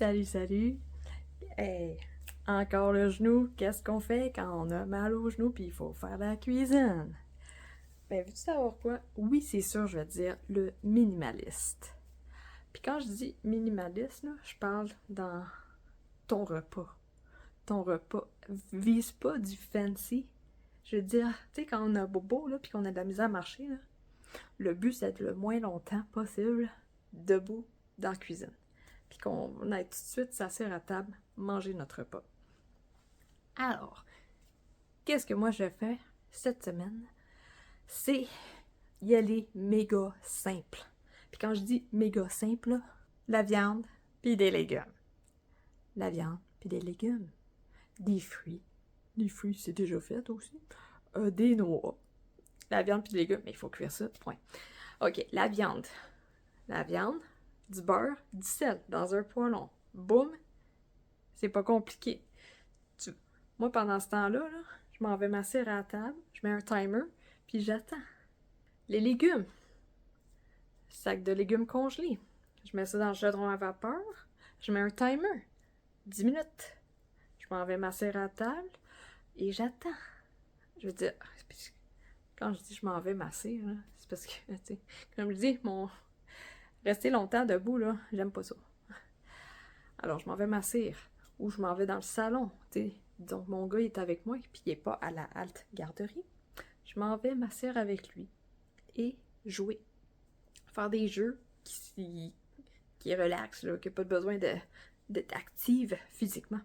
Salut, salut! Hey, encore le genou, qu'est-ce qu'on fait quand on a mal au genou puis il faut faire la cuisine? Ben, veux-tu savoir quoi? Oui, c'est sûr, je vais te dire le minimaliste. Puis quand je dis minimaliste, là, je parle dans ton repas. Ton repas vise pas du fancy. Je veux dire, tu sais, quand on a bobo, là, puis qu'on a de la misère à marcher, là, le but, c'est d'être le moins longtemps possible debout dans la cuisine. Puis qu'on aille tout de suite s'asseoir à table, manger notre repas. Alors, qu'est-ce que moi je fais cette semaine? C'est y aller méga simple. Puis quand je dis méga simple, la viande puis des légumes. La viande puis des légumes. Des fruits. Des fruits, c'est déjà fait aussi. Des noix. La viande puis des légumes, mais il faut cuire ça, point. Ok, la viande. La viande, du beurre, du sel dans un poêlon. Boum, c'est pas compliqué. Moi, pendant ce temps-là, je m'en vais m'asseoir à la table, je mets un timer, puis j'attends. Les légumes. Sac de légumes congelés. Je mets ça dans le chaudron à vapeur, je mets un timer. 10 minutes. Je m'en vais m'asseoir à la table et j'attends. Je veux dire, quand je dis je m'en vais m'asseoir, c'est parce que, tu sais, comme je dis, rester longtemps debout, là, j'aime pas ça. Alors, je m'en vais m'asseoir. Ou je m'en vais dans le salon, tu sais. Donc, mon gars, il est avec moi, puis il est pas à la halte garderie. Je m'en vais m'asseoir avec lui et jouer. Faire des jeux qui relaxent, là, qui n'ont pas besoin d'être active physiquement.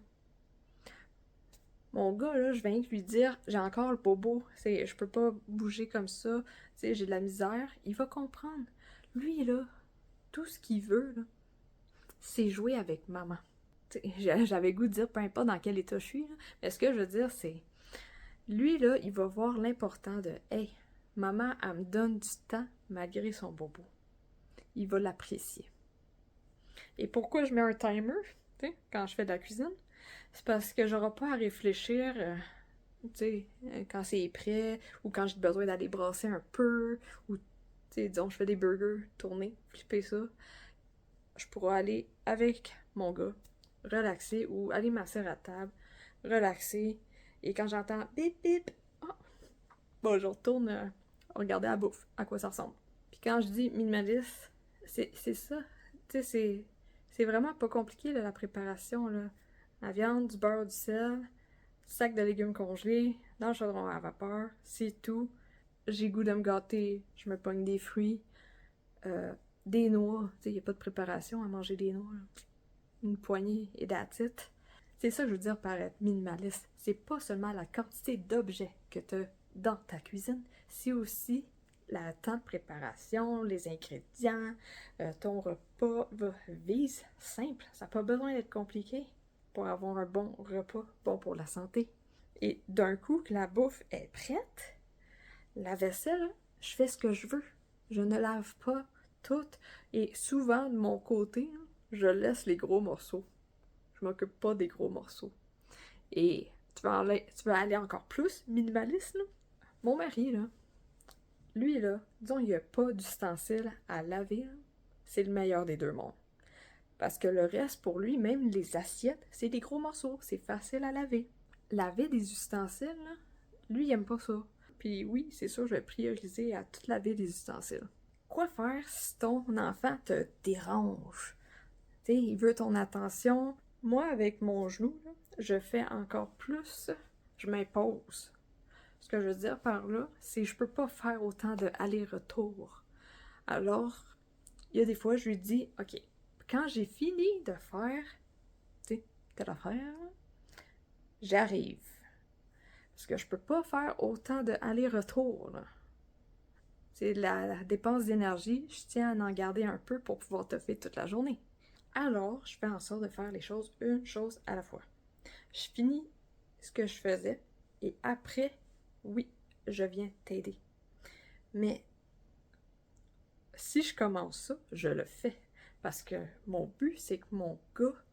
Mon gars, là, je viens de lui dire, j'ai encore le bobo, je peux pas bouger comme ça, j'ai de la misère. Il va comprendre. Lui, là, tout ce qu'il veut, là, c'est jouer avec maman. J'avais goût de dire, peu importe dans quel état je suis, là, mais ce que je veux dire, c'est, lui, là, il va voir l'important de, hey, maman, elle me donne du temps malgré son bobo. Il va l'apprécier. Et pourquoi je mets un timer, quand je fais de la cuisine? C'est parce que j'aurai pas à réfléchir, quand c'est prêt, ou quand j'ai besoin d'aller brasser un peu, ou, disons, je fais des burgers, tourner, flipper ça. Je pourrais aller avec mon gars, relaxer, ou aller m'asseoir à table, relaxer, et quand j'entends bip bip, oh, bon, je retourne regarder la bouffe, à quoi ça ressemble. Puis quand je dis minimaliste, c'est ça. Tu sais, c'est vraiment pas compliqué, là, la préparation, là. La viande, du beurre, du sel, sac de légumes congelés, dans le chaudron à vapeur, c'est tout. J'ai goût de me gâter, je me pogne des fruits, des noix, tu sais, y a pas de préparation à manger des noix, là. Une poignée et that's it. C'est ça que je veux dire par être minimaliste. C'est pas seulement la quantité d'objets que tu as dans ta cuisine, c'est aussi le temps de préparation, les ingrédients, ton repas vise simple. Ça n'a pas besoin d'être compliqué pour avoir un bon repas, bon pour la santé. Et d'un coup que la bouffe est prête, la vaisselle, je fais ce que je veux. Je ne lave pas tout. Et souvent, de mon côté, je laisse les gros morceaux. Je m'occupe pas des gros morceaux. Et tu veux aller encore plus minimaliste, là? Mon mari, là, lui, là, disons, il n'y a pas d'ustensiles à laver, là. C'est le meilleur des deux mondes. Parce que le reste, pour lui, même les assiettes, c'est des gros morceaux. C'est facile à laver. Laver des ustensiles, là, lui, il aime pas ça. Puis oui, c'est sûr, je vais prioriser à tout laver des ustensiles. Quoi faire si ton enfant te dérange? Tu sais, il veut ton attention. Moi, avec mon genou, là, je fais encore plus, je m'impose. Ce que je veux dire par là, c'est que je peux pas faire autant de aller-retour. Alors, il y a des fois, je lui dis, OK, quand j'ai fini de faire, tu sais, telle affaire, j'arrive. Parce que je peux pas faire autant de aller-retour, là. C'est la dépense d'énergie, je tiens à en garder un peu pour pouvoir te faire toute la journée. Alors, je fais en sorte de faire les choses une chose à la fois. Je finis ce que je faisais et après, oui, je viens t'aider. Mais si je commence ça, je le fais. Parce que mon but, c'est que mon gars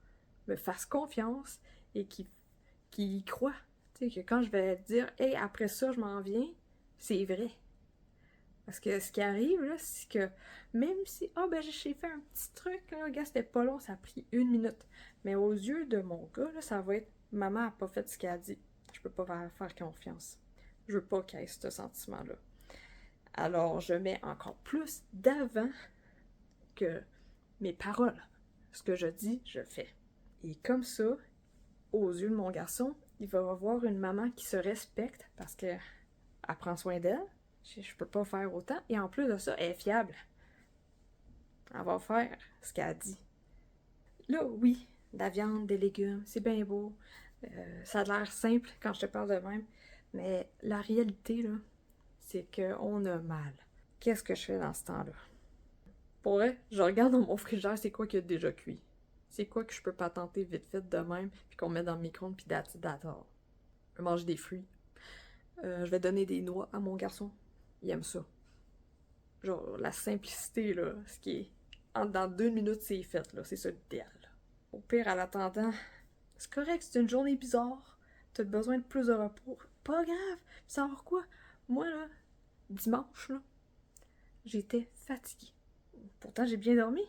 me fasse confiance et qu'il y croit. Tu sais, que quand je vais dire « Hey, après ça, je m'en viens », c'est vrai. Parce que ce qui arrive, là, c'est que même si, j'ai fait un petit truc, là, gars, c'était pas long, ça a pris 1 minute. Mais aux yeux de mon gars, là, ça va être, maman a pas fait ce qu'elle a dit. Je peux pas faire confiance. Je veux pas qu'il y ait ce sentiment-là. Alors, je mets encore plus d'avant que mes paroles. Ce que je dis, je fais. Et comme ça, aux yeux de mon garçon, il va avoir une maman qui se respecte parce qu'elle prend soin d'elle. Je peux pas faire autant. Et en plus de ça, elle est fiable. Elle va faire ce qu'elle a dit. Là, oui, de la viande, des légumes, c'est bien beau. Ça a l'air simple quand je te parle de même. Mais la réalité, là, c'est qu'on a mal. Qu'est-ce que je fais dans ce temps-là? Pour vrai, je regarde dans mon frigidaire, c'est quoi qui a déjà cuit. C'est quoi que je peux pas tenter vite fait de même, puis qu'on met dans le micro-ondes, puis d'attendre. Je vais manger des fruits. Je vais donner des noix à mon garçon. Il aime ça. Genre, la simplicité, là, ce qui est... Dans 2 minutes, c'est fait, là. C'est ça l'idéal. Au pire, en attendant, c'est correct, c'est une journée bizarre. T'as besoin de plus de repos. Pas grave. Savoir quoi? Moi, là, dimanche, là, j'étais fatiguée. Pourtant, j'ai bien dormi.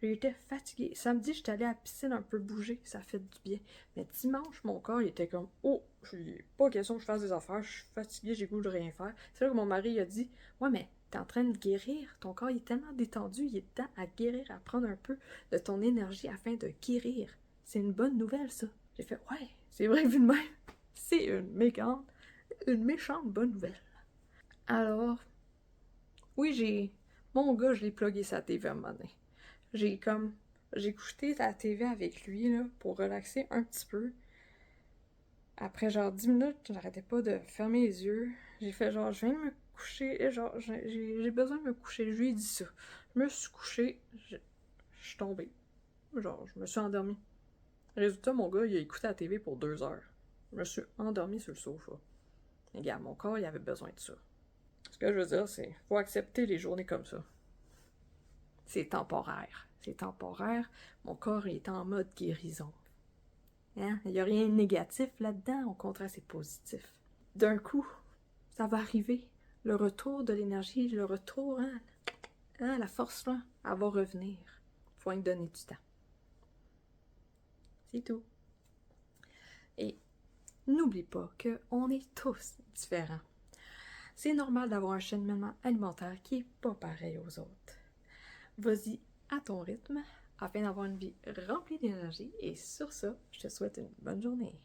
J'étais fatiguée. Samedi, j'étais allée à la piscine un peu bouger. Ça fait du bien. Mais dimanche, mon corps, il était comme « Oh, j'ai pas question que je fasse des affaires. Je suis fatiguée, j'ai goût de rien faire. » C'est là que mon mari a dit « Ouais, mais t'es en train de guérir. Ton corps il est tellement détendu. Il est temps à guérir, à prendre un peu de ton énergie afin de guérir. C'est une bonne nouvelle, ça. » J'ai fait « Ouais, c'est vrai, vu de même. C'est une méchante bonne nouvelle. » Alors, oui, mon gars, je l'ai plugué sa TV à un moment donné. J'ai écouté la TV avec lui, là, pour relaxer un petit peu. Après genre 10 minutes, j'arrêtais pas de fermer les yeux. J'ai fait genre, je viens de me coucher, genre, j'ai besoin de me coucher. Je lui ai dit ça. Je me suis couchée, je suis tombée. Genre, je me suis endormie. Résultat, mon gars, il a écouté la TV pour 2 heures. Je me suis endormie sur le sofa. Et regarde, mon corps, il avait besoin de ça. Ce que je veux dire, c'est faut accepter les journées comme ça. C'est temporaire. C'est temporaire. Mon corps est en mode guérison. Hein? Il n'y a rien de négatif là-dedans. Au contraire, c'est positif. D'un coup, ça va arriver. Le retour de l'énergie, le retour, la force, là, elle va revenir. Il faut lui donner du temps. C'est tout. Et n'oublie pas qu'on est tous différents. C'est normal d'avoir un cheminement alimentaire qui n'est pas pareil aux autres. Vas-y à ton rythme afin d'avoir une vie remplie d'énergie et sur ça, je te souhaite une bonne journée.